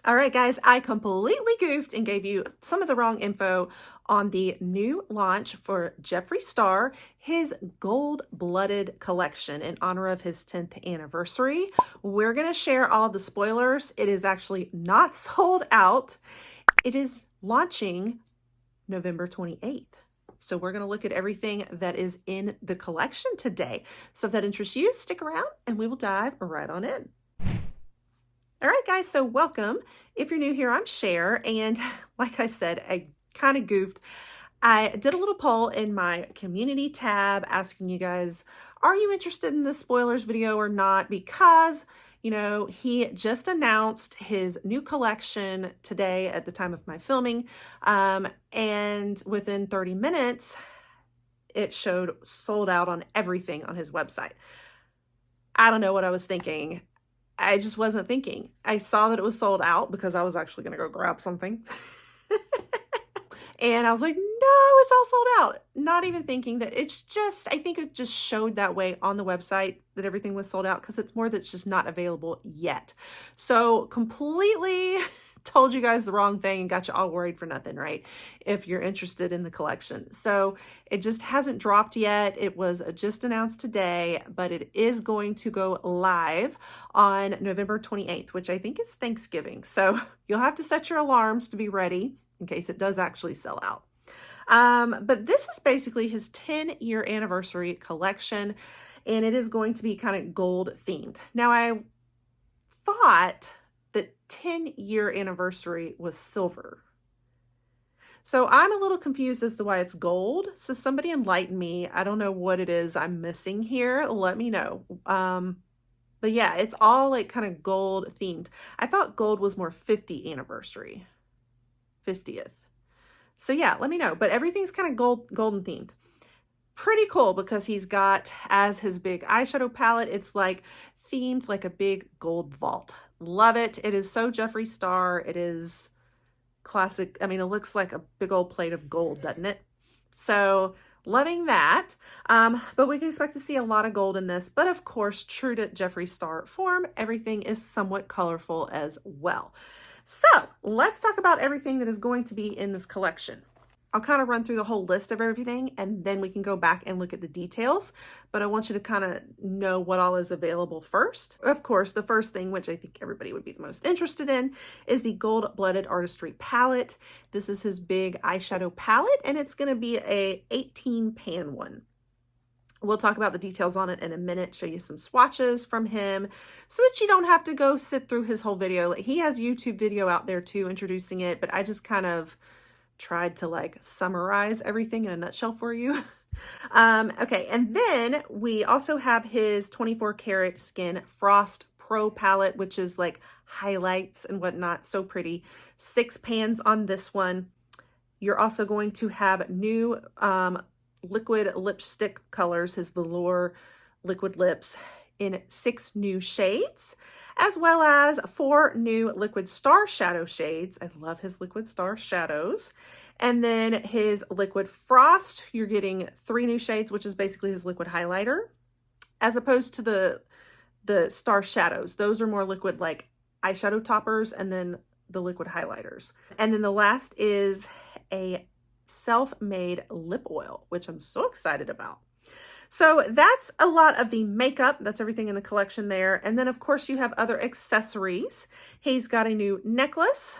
All right, guys, I completely goofed and gave you some of the wrong info on the new launch for Jeffree Star, his gold-blooded collection in honor of his 10th anniversary. We're going to share all of the spoilers. It is actually not sold out. It is launching November 28th. So we're going to look at everything that is in the collection today. So if that interests you, stick around and we will dive right on in. All right, guys, so welcome. If you're new here, I'm Cher, and like I said, I kind of goofed. I did a little poll in my community tab asking you guys, are you interested in this spoilers video or not? Because, you know, he just announced his new collection today at the time of my filming, and within 30 minutes, it showed sold out on everything on his website. I don't know what I was thinking. I just wasn't thinking. I saw that it was sold out because I was actually going to go grab something. And I was like, no, it's all sold out. Not even thinking that it's just, I think it just showed that way on the website that everything was sold out because it's more that's just not available yet. So completely told you guys the wrong thing and got you all worried for nothing, right? If you're interested in the collection. So it just hasn't dropped yet. It was just announced today, but it is going to go live on November 28th, which I think is Thanksgiving. So you'll have to set your alarms to be ready in case it does actually sell out. But this is basically his 10-year anniversary collection, and it is going to be kind of gold themed. Now, I thought the 10-year anniversary was silver. So I'm a little confused as to why it's gold. So somebody enlighten me. I don't know what it is I'm missing here. Let me know. But yeah, it's all like kind of gold themed. I thought gold was more 50th anniversary. 50th. So yeah, let me know. But everything's kind of golden themed. Pretty cool because he's got as his big eyeshadow palette, it's like themed like a big gold vault. Love it. It is so Jeffree Star. It is classic. I mean, it looks like a big old plate of gold, doesn't it? So loving that. But we can expect to see a lot of gold in this. But of course, true to Jeffree Star form, everything is somewhat colorful as well. So let's talk about everything that is going to be in this collection. I'll kind of run through the whole list of everything and then we can go back and look at the details, but I want you to kind of know what all is available first. Of course, the first thing, which I think everybody would be the most interested in, is the gold-blooded artistry palette. This is his big eyeshadow palette and it's going to be a 18 pan one. We'll talk about the details on it in a minute, show you some swatches from him so that you don't have to go sit through his whole video. He has a YouTube video out there too introducing it, but I just kind of tried to like summarize everything in a nutshell for you. Okay, and then we also have his 24 karat skin Frost Pro palette, which is like highlights and whatnot. So pretty. 6 pans on this one. You're also going to have new liquid lipstick colors, his velour liquid lips in 6 new shades, as well as 4 new liquid star shadow shades. I love his liquid star shadows. And then his liquid frost, you're getting 3 new shades, which is basically his liquid highlighter, as opposed to the star shadows. Those are more liquid like eyeshadow toppers and then the liquid highlighters. And then the last is a self-made lip oil, which I'm so excited about. So that's a lot of the makeup. That's everything in the collection there. And then of course you have other accessories. He's got a new necklace,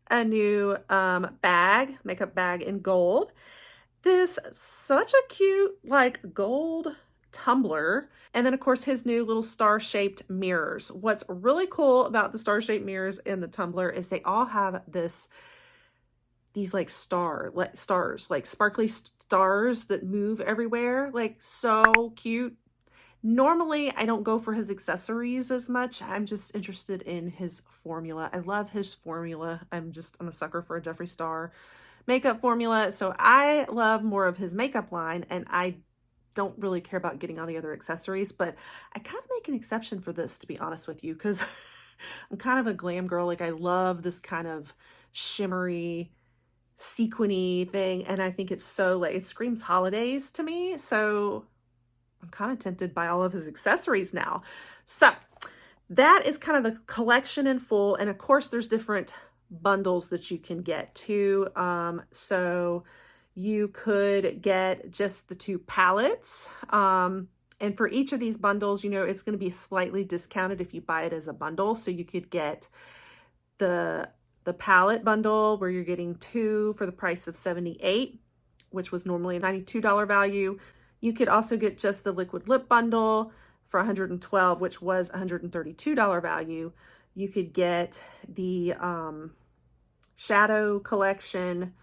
a new bag, makeup bag in gold. This such a cute like gold tumbler. And then of course his new little star-shaped mirrors. What's really cool about the star-shaped mirrors in the tumbler is they all have these like stars, like sparkly stars that move everywhere, like so cute. Normally, I don't go for his accessories as much. I'm just interested in his formula. I love his formula. I'm a sucker for a Jeffree Star makeup formula. So I love more of his makeup line and I don't really care about getting all the other accessories, but I kind of make an exception for this, to be honest with you, because I'm kind of a glam girl. Like I love this kind of shimmery, sequiny thing, and I think it's so like it screams holidays to me, so I'm kind of tempted by all of his accessories now. So that is kind of the collection in full. And of course, there's different bundles that you can get too. So you could get just the 2 palettes. And for each of these bundles, you know, it's going to be slightly discounted if you buy it as a bundle. So you could get the palette bundle where you're getting 2 for the price of $78, which was normally a $92 value. You could also get just the liquid lip bundle for $112, which was $132 value. You could get the shadow collection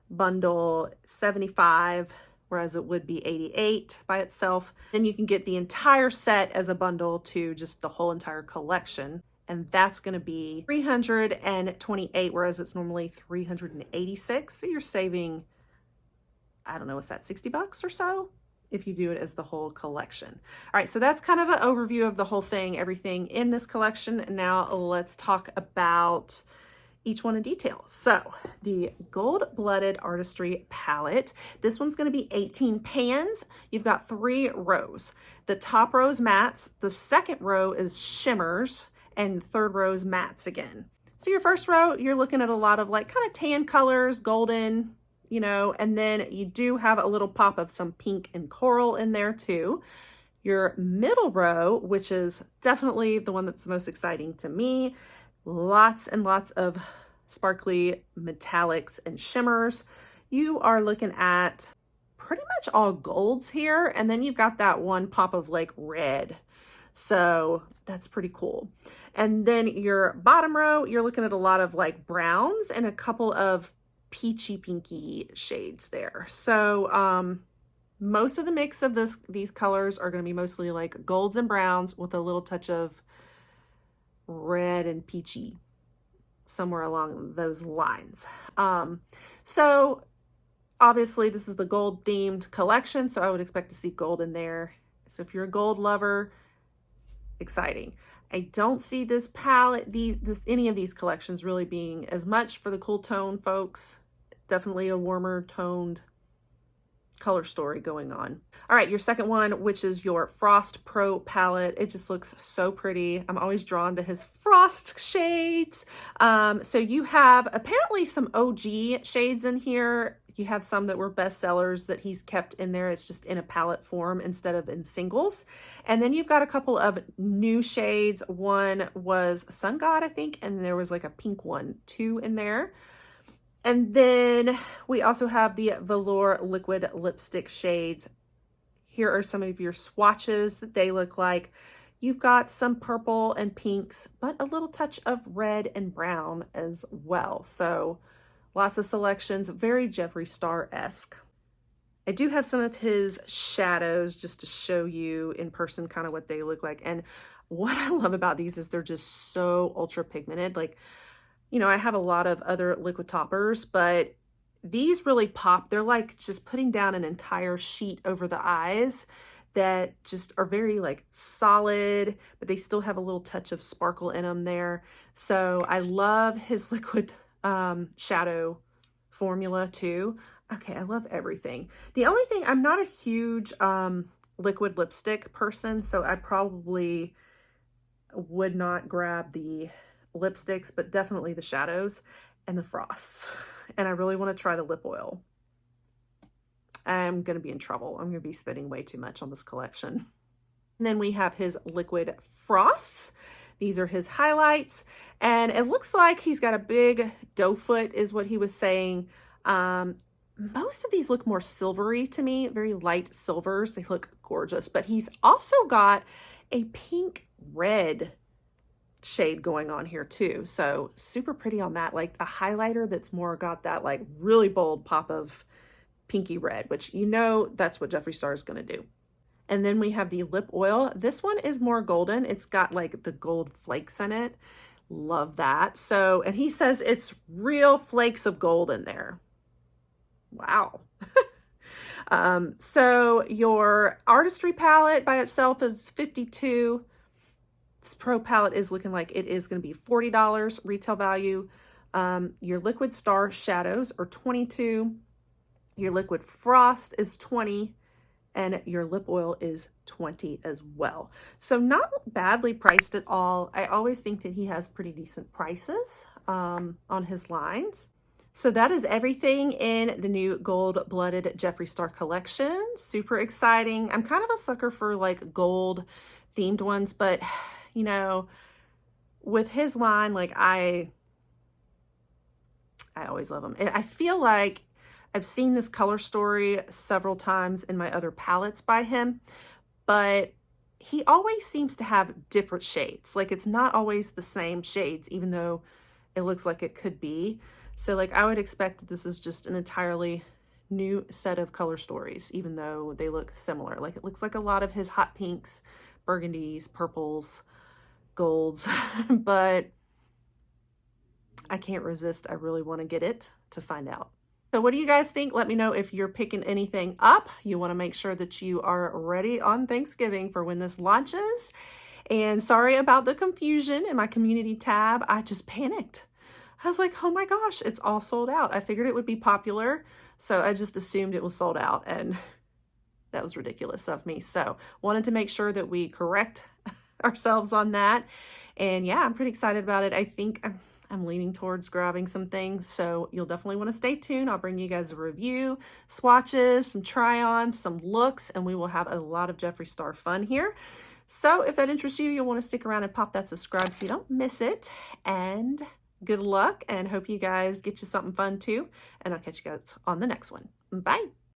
bundle, $75, whereas it would be $88 by itself. Then you can get the entire set as a bundle to just the whole entire collection. And that's going to be $328, whereas it's normally $386. So you're saving, I don't know, what's that, $60 or so if you do it as the whole collection. All right, so that's kind of an overview of the whole thing, everything in this collection. And now let's talk about each one in detail. So the Gold-Blooded Artistry palette, this one's going to be 18 pans. You've got 3 rows. The top row is mattes, the second row is shimmers, and the third row is mattes again. So your first row, you're looking at a lot of like kind of tan colors, golden, you know, and then you do have a little pop of some pink and coral in there too. Your middle row, which is definitely the one that's the most exciting to me, lots and lots of sparkly metallics and shimmers. You are looking at pretty much all golds here, and then you've got that one pop of like red. So that's pretty cool. And then your bottom row, you're looking at a lot of like browns and a couple of peachy pinky shades there. So most of the mix of these colors are going to be mostly like golds and browns with a little touch of red and peachy somewhere along those lines. So obviously this is the gold themed collection, so I would expect to see gold in there. So if you're a gold lover, exciting. I don't see this palette, any of these collections really being as much for the cool tone folks. Definitely a warmer toned color story going on. All right, your second one, which is your Frost Pro palette. It just looks so pretty. I'm always drawn to his frost shades. So you have apparently some OG shades in here. You have some that were bestsellers that he's kept in there. It's just in a palette form instead of in singles. And then you've got a couple of new shades. One was Sun God, I think, and there was like a pink one too in there. And then we also have the Velour Liquid Lipstick shades. Here are some of your swatches that they look like. You've got some purple and pinks, but a little touch of red and brown as well. So lots of selections, very Jeffree Star-esque. I do have some of his shadows just to show you in person kind of what they look like. And what I love about these is they're just so ultra pigmented. Like, you know, I have a lot of other liquid toppers, but these really pop. They're like just putting down an entire sheet over the eyes that just are very like solid, but they still have a little touch of sparkle in them there. So I love his liquid shadow formula too. Okay, I love everything. The only thing, I'm not a huge liquid lipstick person, so I probably would not grab the lipsticks, but definitely the shadows and the frosts. And I really want to try the lip oil. I'm going to be in trouble. I'm going to be spending way too much on this collection. And then we have his liquid frosts. These are his highlights. And it looks like he's got a big doe foot is what he was saying. Most of these look more silvery to me, very light silvers. They look gorgeous, but he's also got a pink red shade going on here too. So super pretty on that, like a highlighter that's more got that like really bold pop of pinky red, which you know that's what Jeffree Star is going to do. And then we have the lip oil. This one is more golden. It's got like the gold flakes in it. Love that. So, and he says it's real flakes of gold in there. Wow. So your artistry palette by itself is $52. This pro palette is looking like it is going to be $40 retail value. Your liquid star shadows are $22. Your liquid frost is $20. and your lip oil is $20 as well. So not badly priced at all. I always think that he has pretty decent prices on his lines. So that is everything in the new gold-blooded Jeffree Star collection. Super exciting. I'm kind of a sucker for like gold themed ones, but you know, with his line, like I always love them. And I feel like I've seen this color story several times in my other palettes by him, but he always seems to have different shades. Like it's not always the same shades, even though it looks like it could be. So like I would expect that this is just an entirely new set of color stories, even though they look similar. Like it looks like a lot of his hot pinks, burgundies, purples, golds, but I can't resist. I really want to get it to find out. So what do you guys think? Let me know if you're picking anything up. You want to make sure that you are ready on Thanksgiving for when this launches. And sorry about the confusion in my community tab. I just panicked. I was like, oh my gosh, it's all sold out. I figured it would be popular, so I just assumed it was sold out, and that was ridiculous of me. So wanted to make sure that we correct ourselves on that. And yeah, I'm pretty excited about it. I think I'm leaning towards grabbing some things, so you'll definitely want to stay tuned. I'll bring you guys a review, swatches, some try-ons, some looks, and we will have a lot of Jeffree Star fun here. So if that interests you, you'll want to stick around and pop that subscribe so you don't miss it. And good luck, and hope you guys get you something fun too. And I'll catch you guys on the next one. Bye.